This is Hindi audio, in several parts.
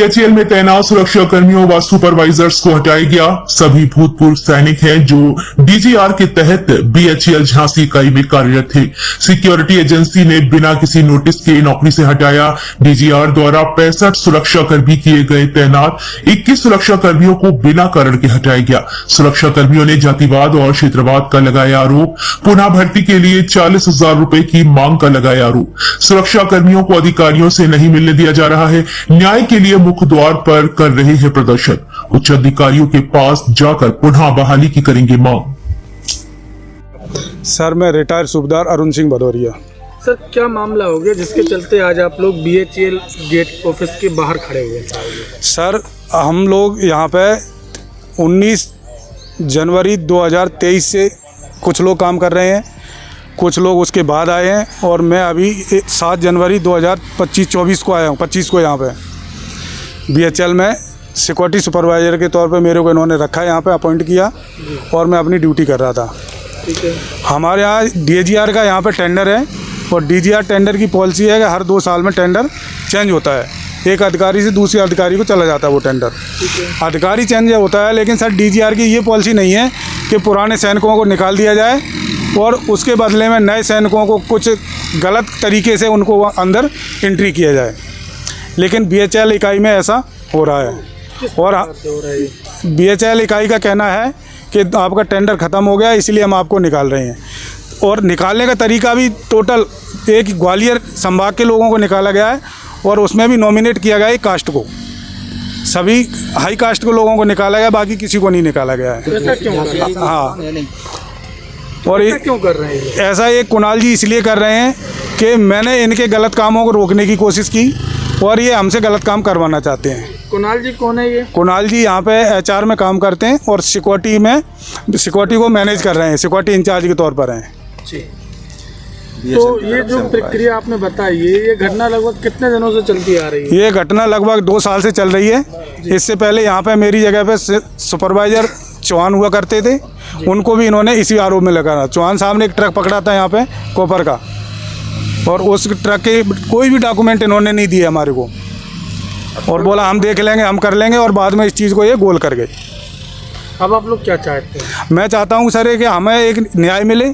बीएचईएल में तैनात सुरक्षा कर्मियों व सुपरवाइजर्स को हटाया गया। सभी भूतपूर्व सैनिक हैं जो डीजीआर के तहत बीएचईएल झांसी इकाई में कार्यरत थे। सिक्योरिटी एजेंसी ने बिना किसी नोटिस के नौकरी से हटाया। डीजीआर द्वारा 65 सुरक्षा कर्मी किए गए तैनात। 21 सुरक्षा कर्मियों को बिना कारण के हटाया गया। सुरक्षा कर्मियों ने जातिवाद और क्षेत्रवाद का लगाया आरोप। पुनः भर्ती के लिए 40,000 रुपए की मांग का लगाया आरोप। सुरक्षा कर्मियों को अधिकारियों से नहीं मिलने दिया जा रहा है। न्याय के लिए मुख्य द्वार पर कर रहे हैं प्रदर्शन। उच्च अधिकारियों के पास जाकर पुनः बहाली की करेंगे मांग। सर, मैं रिटायर्ड सूबेदार अरुण सिंह भदौरिया। सर, क्या मामला हो गया जिसके चलते आज आप लोग बीएचईएल गेट ऑफिस के बाहर खड़े हुए? सर, हम लोग यहाँ पे 19 जनवरी 2023 से कुछ लोग काम कर रहे हैं, कुछ लोग उसके बाद आए हैं और मैं अभी 7 जनवरी 2025-24 को आया हूँ। 25 को यहाँ पे बीएचईएल में सिक्योरिटी सुपरवाइजर के तौर पे मेरे को इन्होंने रखा, यहाँ पे अपॉइंट किया और मैं अपनी ड्यूटी कर रहा था। ठीक है। हमारे यहाँ डीजीआर का यहाँ पे टेंडर है और डीजीआर टेंडर की पॉलिसी है कि हर 2 साल में टेंडर चेंज होता है। एक अधिकारी से दूसरे अधिकारी को चला जाता है वो टेंडर। अधिकारी चेंज होता है, लेकिन सर डीजीआर की ये पॉलिसी नहीं है कि पुराने सैनिकों को निकाल दिया जाए और उसके बदले में नए सैनिकों को कुछ गलत तरीके से उनको अंदर एंट्री किया जाए। लेकिन बीएचईएल इकाई में ऐसा हो रहा है और बीएचईएल इकाई का कहना है कि आपका टेंडर ख़त्म हो गया इसलिए हम आपको निकाल रहे हैं। और निकालने का तरीका भी टोटल एक ग्वालियर संभाग के लोगों को निकाला गया है और उसमें भी नॉमिनेट किया गया है कास्ट को। सभी हाई कास्ट के लोगों को निकाला गया, बाकी किसी को नहीं निकाला गया है। ऐसा क्यों? हाँ, और ये क्यों कर रहे हैं? ऐसा ये कुणाल जी इसलिए कर रहे हैं कि मैंने इनके गलत कामों को रोकने की कोशिश की और ये हमसे गलत काम करवाना चाहते हैं। कुणाल जी कौन है ये? कुणाल जी यहाँ पे एचआर में काम करते हैं और सिक्योरिटी को मैनेज कर रहे हैं, सिक्योरिटी इंचार्ज के तौर पर हैं। जी। तो ये जो प्रक्रिया आपने बताई ये घटना लगभग कितने दिनों से चलती आ रही है? ये घटना लगभग 2 साल से चल रही है। इससे पहले यहाँ पे मेरी जगह पे सुपरवाइजर चौहान हुआ करते थे, उनको भी इन्होंने इसी आरोप में लगा। चौहान साहब ने एक ट्रक पकड़ा था यहाँ पे कॉपर का और उस ट्रक के कोई भी डॉक्यूमेंट इन्होंने नहीं दिए हमारे को और बोला हम देख लेंगे, हम कर लेंगे और बाद में इस चीज़ को ये गोल कर गए। अब आप लोग क्या चाहते हैं? मैं चाहता हूँ सर कि हमें एक न्याय मिले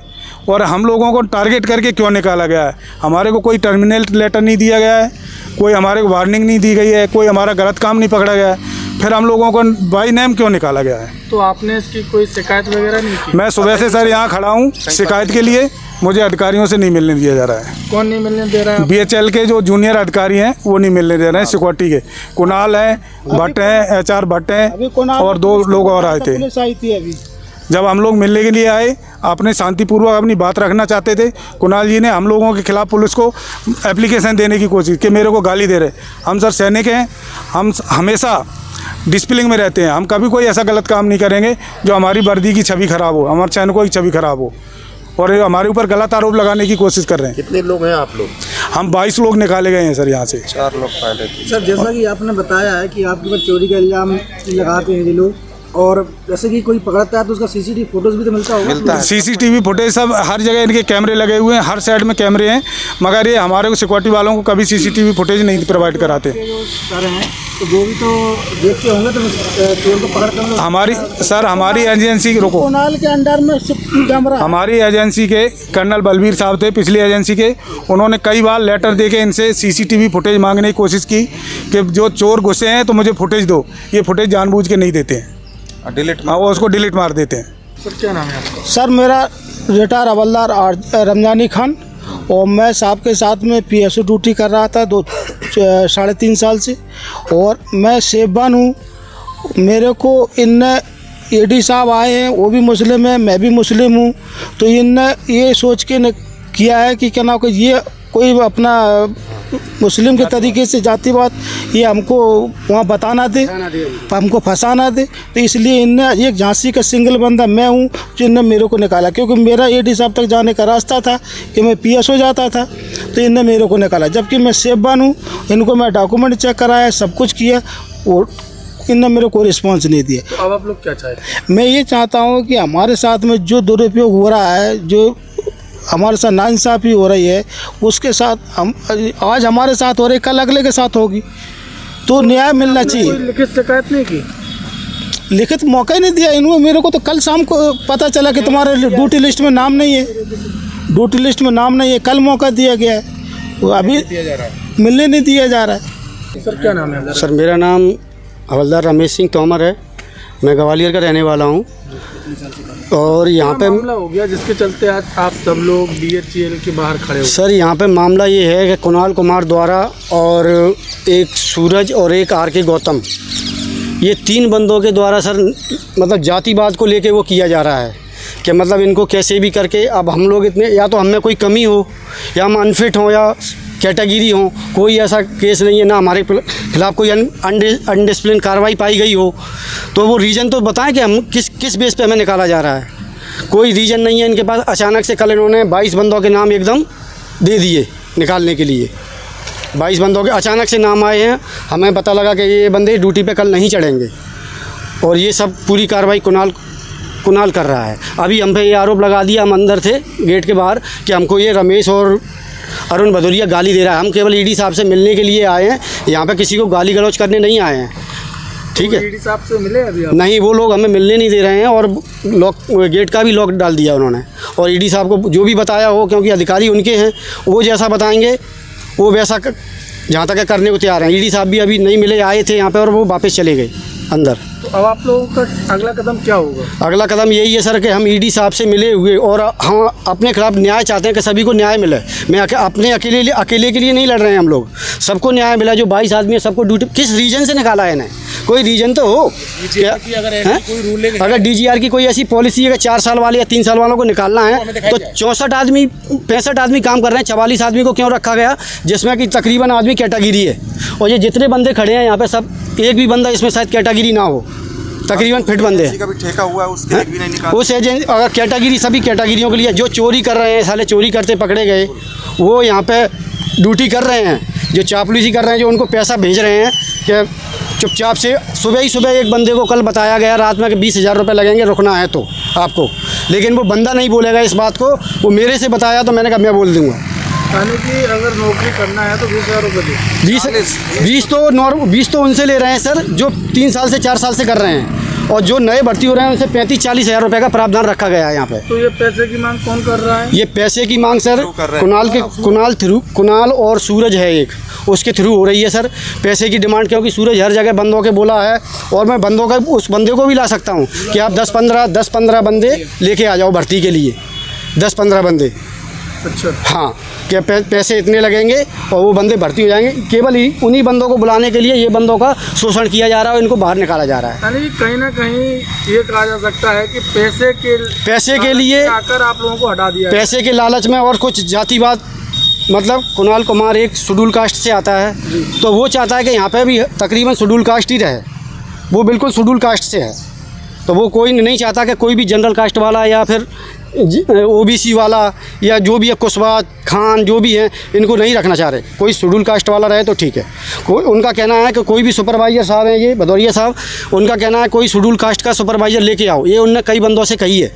और हम लोगों को टारगेट करके क्यों निकाला गया है। हमारे को कोई टर्मिनल लेटर नहीं दिया गया है, कोई हमारे को वार्निंग नहीं दी गई है, कोई हमारा गलत काम नहीं पकड़ा गया है, फिर हम लोगों को बाई नेम क्यों निकाला गया है। तो आपने इसकी कोई शिकायत वगैरह नहीं की? मैं सुबह से सर यहाँ खड़ा हूँ शिकायत के लिए, मुझे अधिकारियों से नहीं मिलने दिया जा रहा है। कौन नहीं मिलने दे रहा है? बीएचईएल के जो जूनियर अधिकारी हैं वो नहीं मिलने दे रहे हैं। सिक्योरिटी के कुणाल हैं, भट्ट हैं, एचआर भट्ट हैं और 2 लोग और आए थे। जब हम लोग मिलने के लिए आए, आपने शांतिपूर्वक अपनी बात रखना चाहते थे। कुणाल जी ने हम लोगों के खिलाफ पुलिस को एप्लीकेशन देने की कोशिश कि मेरे को गाली दे रहे। हम सर सैनिक हैं, हम हमेशा डिसिप्लिन में रहते हैं, हम कभी कोई ऐसा गलत काम नहीं करेंगे जो हमारी वर्दी की छवि खराब हो, हमारे सैनिकों की छवि खराब हो। और ये हमारे ऊपर गलत आरोप लगाने की कोशिश कर रहे हैं। कितने लोग हैं आप लोग? हम 22 लोग निकाले गए हैं सर यहाँ से। 4 लोग पहले थे। सर, जैसा कि आपने बताया है कि आपके ऊपर चोरी का इल्ज़ाम लगाते हैं ये लोग, और जैसे कि कोई पकड़ता है तो उसका सीसीटीवी फोटोज भी तो मिलता होगा? सीसीटीवी फुटेज सब हर जगह इनके कैमरे लगे हुए हैं, हर साइड में कैमरे हैं, मगर ये हमारे को सिक्योरिटी वालों को कभी सीसीटीवी फुटेज नहीं प्रोवाइड कराते। जो सर हैं तो वो भी तो देखते होंगे तो चोर को पकड़ कर हमारी एजेंसी रुको, कुणाल के अंडर में कैमरा, हमारी एजेंसी के कर्नल बलबीर साहब थे पिछली एजेंसी के, उन्होंने कई बार लेटर दे के इनसे सीसीटीवी फुटेज मांगने की कोशिश की कि जो चोर घुसे हैं तो मुझे फुटेज दो। ये फुटेज जानबूझ के नहीं देते हैं, डिलीट वो उसको डिलीट मार देते हैं। सर, क्या नाम है आपका? सर, मेरा रिटायर हवलदार रमजानी खान और मैं साहब के साथ में पीएसओ ड्यूटी कर रहा था 3.5 साल से और मैं सेबान हूँ। मेरे को इनने एडी साहब आए हैं, वो भी मुस्लिम है, मैं भी मुस्लिम हूँ, तो इनने ये सोच के न किया है कि क्या ना कोई ये कोई अपना मुस्लिम के तरीके से जातिवाद ये हमको वहाँ बताना दे, हमको फंसाना दे, तो इसलिए इनने एक झांसी का सिंगल बंदा मैं हूँ जो इनने मेरे को निकाला, क्योंकि मेरा एडी साहब तक जाने का रास्ता था कि मैं पीएसओ जाता था, तो इनने मेरे को निकाला। जबकि मैं सेबान हूँ, इनको मैं डॉक्यूमेंट चेक कराया, सब कुछ किया और इनने मेरे को रिस्पॉन्स नहीं दिया। तो अब आप लोग क्या चाहते हैं? मैं ये चाहता हूँ कि हमारे साथ में जो दुरुपयोग हो रहा है, जो हमारे साथ नाइंसाफ़ी हो रही है, उसके साथ हम आज हमारे साथ हो रही, कल अगले के साथ होगी। तो न्याय मिलना चाहिए। कोई लिखित शिकायत नहीं की? लिखित मौका ही नहीं दिया इन्होंने मेरे को। तो कल शाम को पता चला कि तुम्हारे ड्यूटी लिस्ट में नाम नहीं है, ड्यूटी लिस्ट में नाम नहीं है। कल मौका दिया गया है, वो अभी मिलने नहीं दिया जा रहा है। सर क्या नाम है? सर मेरा नाम हवलदार रमेश सिंह तोमर है। मैं ग्वालियर का रहने वाला हूँ और यहाँ पे मामला हो गया जिसके चलते आज आप सब लोग BHEL के बाहर खड़े हो? सर यहाँ पे मामला ये है कि कुणाल कुमार द्वारा और एक सूरज और एक RK गौतम, ये 3 बंदों के द्वारा सर मतलब जातिवाद को लेके वो किया जा रहा है कि मतलब इनको कैसे भी करके अब हम लोग इतने, या तो हम में कोई कमी हो या हम अनफिट हों या कैटेगरी हो, कोई ऐसा केस नहीं है ना हमारे खिलाफ कोई अनडिसिप्लिन कार्रवाई पाई गई हो, तो वो रीज़न तो बताएं कि हम किस बेस पे हमें निकाला जा रहा है। कोई रीज़न नहीं है इनके पास। अचानक से कल इन्होंने 22 बंदों के नाम एकदम दे दिए निकालने के लिए। 22 बंदों के अचानक से नाम आए हैं। हमें पता लगा कि ये बंदे ड्यूटी पे कल नहीं चढ़ेंगे और ये सब पूरी कार्रवाई कुणाल कर रहा है। अभी हम पे ये आरोप लगा दिया, हम अंदर थे गेट के बाहर, कि हमको ये रमेश और अरुण भदौरिया गाली दे रहा है। हम केवल ED साहब से मिलने के लिए आए हैं, यहाँ पे किसी को गाली गलौज करने नहीं आए हैं, ठीक है? ED साहब से मिले अभी आप? नहीं, वो लोग हमें मिलने नहीं दे रहे हैं और गेट का भी लॉक डाल दिया उन्होंने। और ED साहब को जो भी बताया हो, क्योंकि अधिकारी उनके हैं, वो जैसा बताएंगे वो वैसा जहाँ तक करने को तैयार हैं। ED साहब भी अभी नहीं मिले, आए थे यहाँ पे और वो वापस चले गए अंदर। तो अब आप लोगों का अगला कदम क्या होगा? अगला कदम यही है सर कि हम ED साहब से मिले हुए और हम अपने खिलाफ न्याय चाहते हैं कि सभी को न्याय मिले। मैं अपने अकेले के लिए नहीं लड़ रहे हैं हम लोग, सबको न्याय मिला। जो 22 आदमी है सबको ड्यूटी, किस रीजन से निकाला है इन्हें? कोई रीजन तो हो। अगर DGR की कोई ऐसी पॉलिसी है कि 4 साल वाले या 3 साल वालों को निकालना है तो 64 आदमी 65 आदमी काम कर रहे हैं, 44 आदमी को क्यों रखा गया जिसमें कि तकरीबन आदमी कैटेगरी है? और ये जितने बंदे खड़े हैं यहाँ पे सब, एक भी बंदा इसमें शायद कैटेगरी ना हो, तकरीबन फिट बंदे हैं। ठेका हुआ है उसके भी नहीं निकाल। उस एजेंट अगर कैटेगरी, सभी कैटेगरियों के लिए जो चोरी कर रहे हैं, साले चोरी करते पकड़े गए, वो यहाँ पे ड्यूटी कर रहे हैं। जो चापलूसी कर रहे हैं, जो उनको पैसा भेज रहे हैं कि चुपचाप से सुबह एक बंदे को कल बताया गया रात में कि 20,000 रुपये लगेंगे रुकना है तो आपको, लेकिन वो बंदा नहीं बोलेगा इस बात को। वो मेरे से बताया तो मैंने कहा मैं बोल दूँगा। यानी कि अगर नौकरी करना है तो 20,000 रुपये दे। 20 तो उनसे ले रहे हैं सर जो 3 साल से 4 साल से कर रहे हैं, और जो नए भर्ती हो रहे हैं उनसे 35-40 हज़ार रुपये का प्रावधान रखा गया है यहाँ पे। तो ये पैसे की मांग कौन कर रहा है? ये पैसे की मांग सर कुणाल और सूरज है एक, उसके थ्रू हो रही है सर पैसे की डिमांड। क्योंकि सूरज हर जगह बंदों के बोला है और मैं बंदों का उस बंदे को भी ला सकता हूँ कि आप 10-15 बंदे लेके आ जाओ भर्ती के लिए, 10-15 बंदे। अच्छा, हाँ, क्या पैसे इतने लगेंगे और वो बंदे भर्ती हो जाएंगे। केवल उन्हीं बंदों को बुलाने के लिए ये बंदों का शोषण किया जा रहा है और इनको बाहर निकाला जा रहा है। यानी कहीं ना कहीं ये कहा जा सकता है कि पैसे के लिए आकर आप लोगों को हटा दिया, पैसे के लालच में और कुछ जातिवाद। मतलब कुणाल कुमार एक शेड्यूल कास्ट से आता है, तो वो चाहता है कि यहाँ पे भी तकरीबन शेड्यूल कास्ट ही रहे। वो बिल्कुल शेड्यूल कास्ट से है, तो वो कोई नहीं चाहता कि कोई भी जनरल कास्ट वाला या फिर OBC वाला या जो भी है कुशवाहा खान जो भी हैं, इनको नहीं रखना चाह रहे। कोई शेड्यूल कास्ट वाला रहे तो ठीक है। कोई उनका कहना है कि कोई भी सुपरवाइज़र साहब हैं ये भदौरिया साहब, उनका कहना है कोई शेड्यूल कास्ट का सुपरवाइज़र लेके आओ। ये उनने कई बंदों से कही है।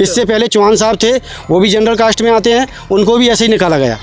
इससे पहले चौहान साहब थे, वो भी जनरल कास्ट में आते हैं, उनको भी ऐसे ही निकाला गया।